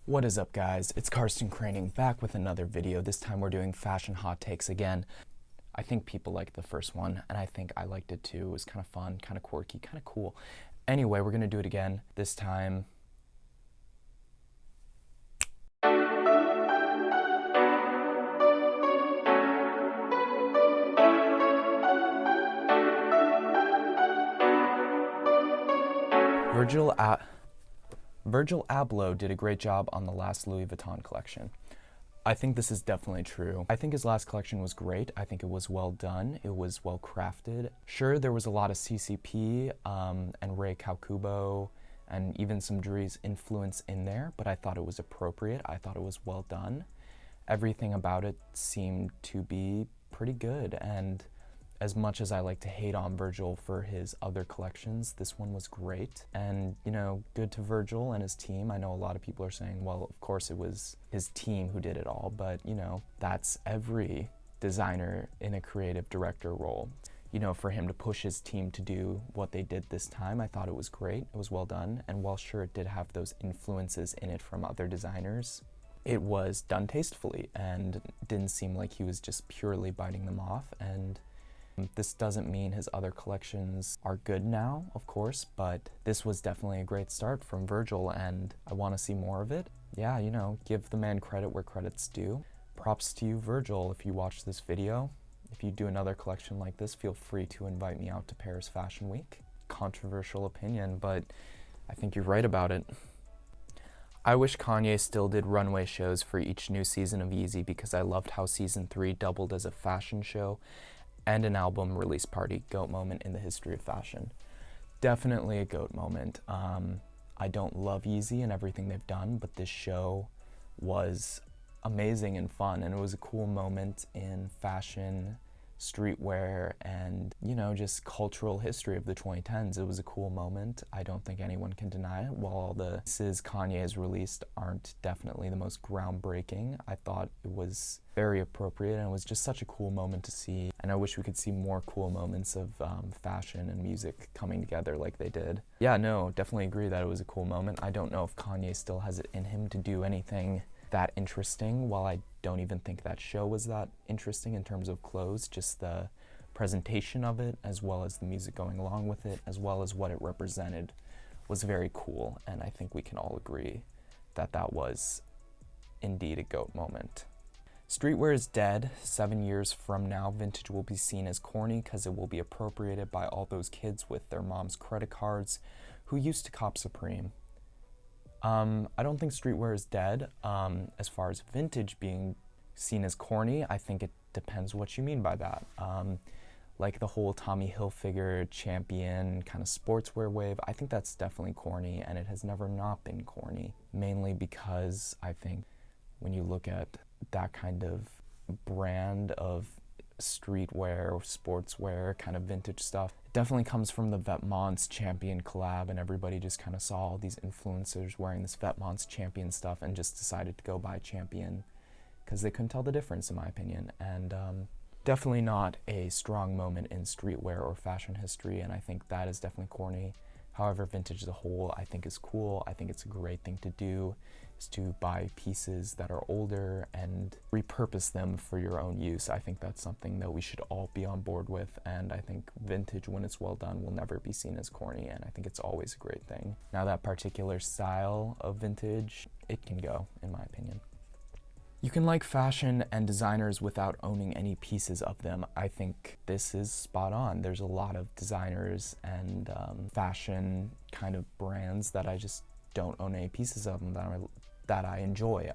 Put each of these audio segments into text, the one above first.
What is up, guys? It's Karsten Kroening back with another video. This time we're doing fashion hot takes again. I think people liked the first one, and I think I liked it too. It was kind of fun, kind of quirky, kind of cool. Anyway, we're gonna do it again. This time, Virgil Abloh did a great job on the last Louis Vuitton collection. I think this is definitely true. I think his last collection was great. I think it was well done. It was well crafted. Sure, there was a lot of CCP and Ray Kawakubo and even some Dries influence in there, but I thought it was appropriate. I thought it was well done. Everything about it seemed to be pretty good, and as much as I like to hate on Virgil for his other collections, this one was great. And, you know, good to Virgil and his team. I know a lot of people are saying, well, of course it was his team who did it all, but, you know, that's every designer in a creative director role. You know, for him to push his team to do what they did this time, I thought it was great. It was well done. And while sure it did have those influences in it from other designers, it was done tastefully and didn't seem like he was just purely biting them off. And this doesn't mean his other collections are good now, of course, but this was definitely a great start from Virgil, and I want to see more of it. Yeah, you know, give the man credit where credit's due. Props to you, Virgil, if you watch this video. If you do another collection like this, feel free to invite me out to Paris Fashion Week. Controversial opinion, but I think you're right about it. I wish Kanye still did runway shows for each new season of Yeezy because I loved how season 3 doubled as a fashion show and an album release party. GOAT moment in the history of fashion. Definitely a GOAT moment. I don't love Yeezy and everything they've done, but this show was amazing and fun, and it was a cool moment in fashion, streetwear, and, you know, just cultural history of the 2010s. It was a cool moment. I don't think anyone can deny it. While all the pieces Kanye has released aren't definitely the most groundbreaking, I thought it was very appropriate, and it was just such a cool moment to see. And I wish we could see more cool moments of fashion and music coming together like they did. Yeah, no, definitely agree that it was a cool moment. I don't know if Kanye still has it in him to do anything that interesting. While I don't even think that show was that interesting in terms of clothes, just the presentation of it, as well as the music going along with it, as well as what it represented, was very cool. And I think we can all agree that that was indeed a GOAT moment. Streetwear is dead. 7 years from now, vintage will be seen as corny because it will be appropriated by all those kids with their mom's credit cards who used to cop Supreme. I don't think streetwear is dead. As far as vintage being seen as corny, I think it depends what you mean by that. Like the whole Tommy Hilfiger champion kind of sportswear wave, I think that's definitely corny, and it has never not been corny. Mainly because I think when you look at that kind of brand of streetwear or sportswear kind of vintage stuff, it definitely comes from the Vetements Champion collab, and everybody just kind of saw all these influencers wearing this Vetements Champion stuff and just decided to go buy Champion because they couldn't tell the difference, in my opinion. And definitely not a strong moment in streetwear or fashion history, and I think that is definitely corny. However, vintage as a whole I think is cool. I think it's a great thing to do, is to buy pieces that are older and repurpose them for your own use. I think that's something that we should all be on board with, and I think vintage, when it's well done, will never be seen as corny, and I think it's always a great thing. Now, that particular style of vintage, it can go, in my opinion. You can like fashion and designers without owning any pieces of them. I think this is spot on. There's a lot of designers and fashion kind of brands that I just don't own any pieces of them that I enjoy.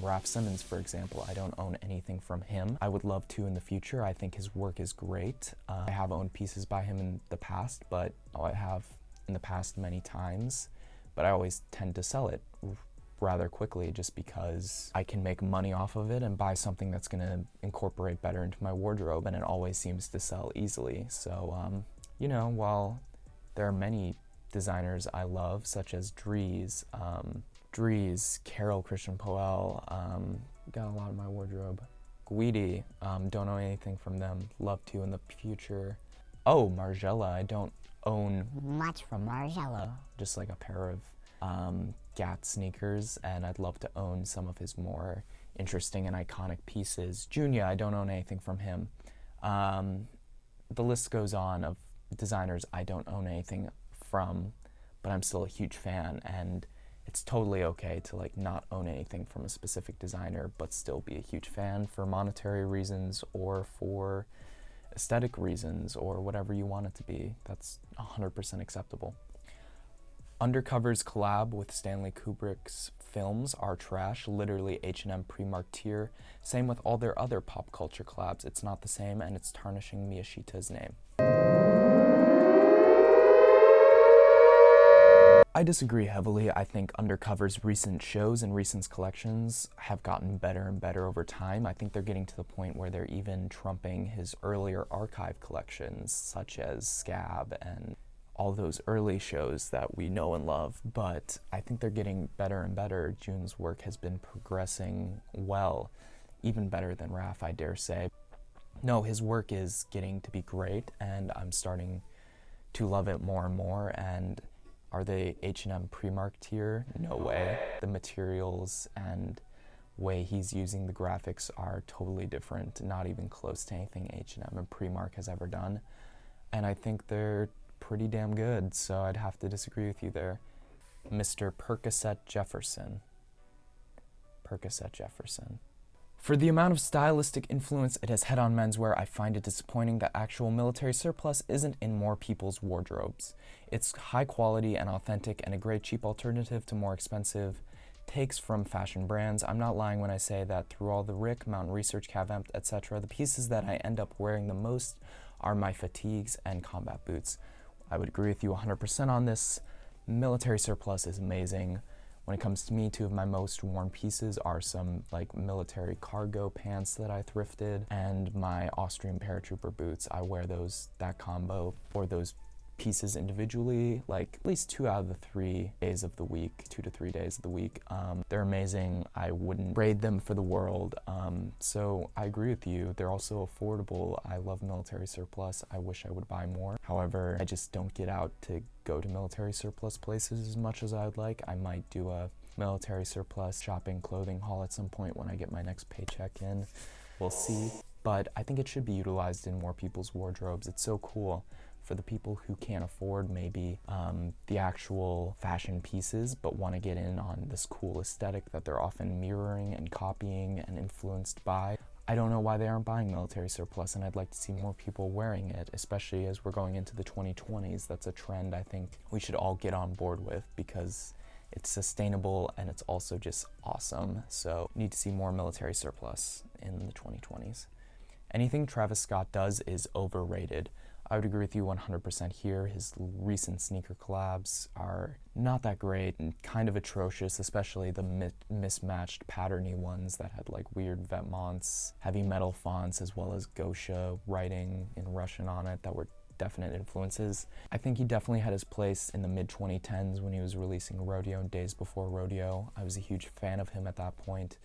Raf Simons, for example, I don't own anything from him. I would love to in the future. I think his work is great. I have owned pieces by him in the past, but I have in the past many times, but I always tend to sell it rather quickly just because I can make money off of it and buy something that's gonna incorporate better into my wardrobe, and it always seems to sell easily. So, you know, while there are many designers I love, such as Dries, Carol Christian Poel, got a lot in my wardrobe. Guidi, don't know anything from them, love to in the future. Oh, Margiela, I don't own much from Margiela, just like a pair of Gat sneakers, and I'd love to own some of his more interesting and iconic pieces. Junya, I don't own anything from him. The list goes on of designers I don't own anything from, but I'm still a huge fan, and it's totally okay to like not own anything from a specific designer but still be a huge fan for monetary reasons or for aesthetic reasons or whatever you want it to be. That's 100% acceptable. Undercover's collab with Stanley Kubrick's films are trash, literally H&M Primark tier. Same with all their other pop culture collabs. It's not the same, and it's tarnishing Miyashita's name. I disagree heavily. I think Undercover's recent shows and recent collections have gotten better and better over time. I think they're getting to the point where they're even trumping his earlier archive collections, such as Scab and all those early shows that we know and love. But I think they're getting better and better. June's work has been progressing well, even better than Raf, I dare say. No, his work is getting to be great, and I'm starting to love it more and more. And are they H&M Primark tier? No way. The materials and way he's using the graphics are totally different, not even close to anything H&M and Primark has ever done. And I think they're pretty damn good, so I'd have to disagree with you there. Mr. Percocet Jefferson. Percocet Jefferson. For the amount of stylistic influence it has had on menswear, I find it disappointing that actual military surplus isn't in more people's wardrobes. It's high quality and authentic and a great cheap alternative to more expensive takes from fashion brands. I'm not lying when I say that through all the Rick, Mountain Research, Cavempt, etc., the pieces that I end up wearing the most are my fatigues and combat boots. I would agree with you 100% on this. Military surplus is amazing. When it comes to me, two of my most worn pieces are some like military cargo pants that I thrifted and my Austrian paratrooper boots. I wear that combo, or those pieces individually, like at least 2 out of the 3 days of the week, 2 to 3 days of the week. They're amazing. I wouldn't trade them for the world. So I agree with you. They're also affordable. I love military surplus. I wish I would buy more. However, I just don't get out to go to military surplus places as much as I would like. I might do a military surplus shopping clothing haul at some point when I get my next paycheck in. We'll see. But I think it should be utilized in more people's wardrobes. It's so cool for the people who can't afford maybe the actual fashion pieces but want to get in on this cool aesthetic that they're often mirroring and copying and influenced by. I don't know why they aren't buying military surplus, and I'd like to see more people wearing it, especially as we're going into the 2020s. That's a trend I think we should all get on board with because it's sustainable and it's also just awesome. So need to see more military surplus in the 2020s. Anything Travis Scott does is overrated. I would agree with you 100% here. His recent sneaker collabs are not that great and kind of atrocious, especially the mismatched patterny ones that had like weird vêtements, heavy metal fonts, as well as Gosha writing in Russian on it that were definite influences. I think he definitely had his place in the mid-2010s when he was releasing Rodeo and Days Before Rodeo. I was a huge fan of him at that point.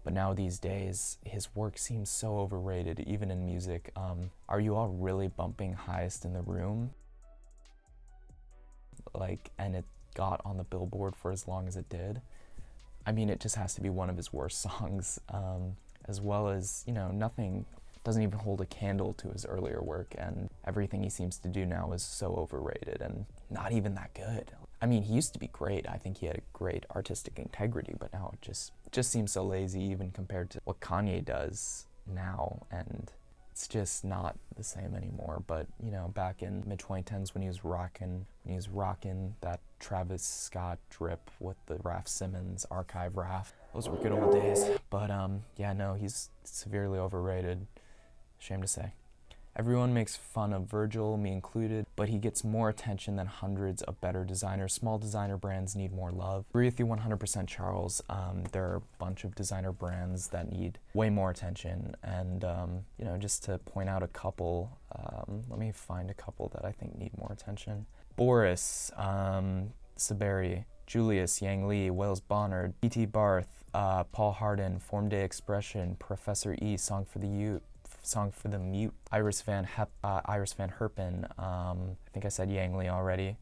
But now these days, his work seems so overrated, even in music. Are you all really bumping Highest in the Room? And it got on the Billboard for as long as it did. I mean, it just has to be one of his worst songs, as well as, nothing doesn't even hold a candle to his earlier work, and everything he seems to do now is so overrated and not even that good. I mean, he used to be great. I think he had a great artistic integrity, but now it just seems so lazy even compared to what Kanye does now, and it's just not the same anymore. But, back in mid-2010s when he was rocking that Travis Scott drip with the Raf Simons archive Raf, those were good old days. But, he's severely overrated. Shame to say. Everyone makes fun of Virgil, me included, but he gets more attention than hundreds of better designers. Small designer brands need more love. Agree with you 100%, Charles. There are a bunch of designer brands that need way more attention. And, just to point out a couple, let me find a couple that I think need more attention. Boris, Saberi, Julius, Yang Lee, Wales Bonnard, E.T. Barth, Paul Hardin, Form Day Expression, Professor E, Song for the Mute, Iris Van Herpen, I think I said Yang Lee already,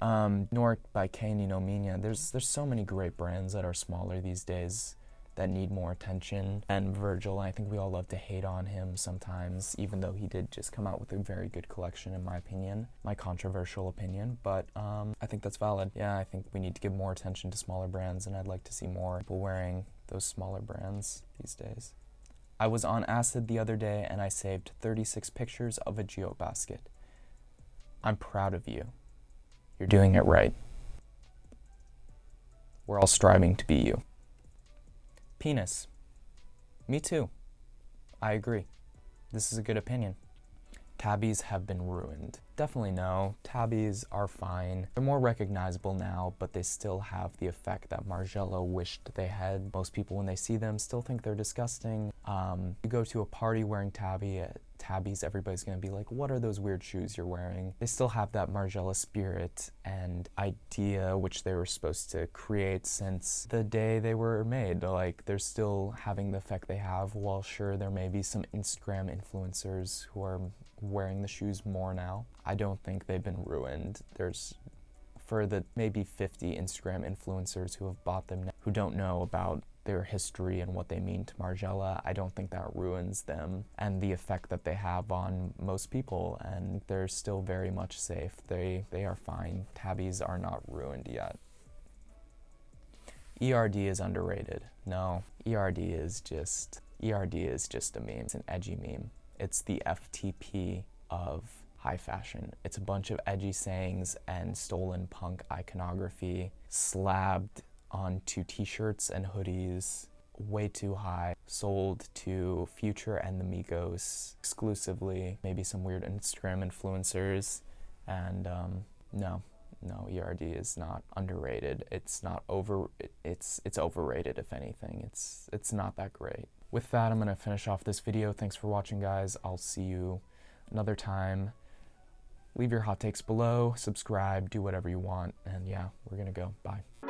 Nor by Kanye no Mina. There's so many great brands that are smaller these days that need more attention. And Virgil, I think we all love to hate on him sometimes, even though he did just come out with a very good collection, in my opinion, my controversial opinion, but I think that's valid. Yeah, I think we need to give more attention to smaller brands, and I'd like to see more people wearing those smaller brands these days. I was on acid the other day and I saved 36 pictures of a Geo Basket. I'm proud of you. You're doing it right. We're all striving to be you. Penis. Me too. I agree. This is a good opinion. Tabbies have been ruined. Definitely no. Tabbies are fine. They're more recognizable now, but they still have the effect that Margiela wished they had. Most people, when they see them, still think they're disgusting. You go to a party wearing Tabbies, everybody's gonna be like, what are those weird shoes you're wearing? They still have that Margiela spirit and idea which they were supposed to create since the day they were made. Like, they're still having the effect they have. While sure, there may be some Instagram influencers who are wearing the shoes more now, I don't think they've been ruined. There's, for the maybe 50 Instagram influencers who have bought them now, who don't know about their history and what they mean to Margiela, I don't think that ruins them and the effect that they have on most people, and they're still very much safe. They are fine. Tabbies are not ruined yet. ERD is underrated. No, ERD is just a meme. It's an edgy meme. It's the FTP of high fashion. It's a bunch of edgy sayings and stolen punk iconography slabbed onto t-shirts and hoodies, way too high, sold to Future and the Migos exclusively, maybe some weird Instagram influencers, and no, ERD is not underrated. It's not it's overrated, if anything. It's not that great. With that, I'm gonna finish off this video. Thanks for watching, guys. I'll see you another time. Leave your hot takes below, subscribe, do whatever you want, and yeah, we're gonna go. Bye.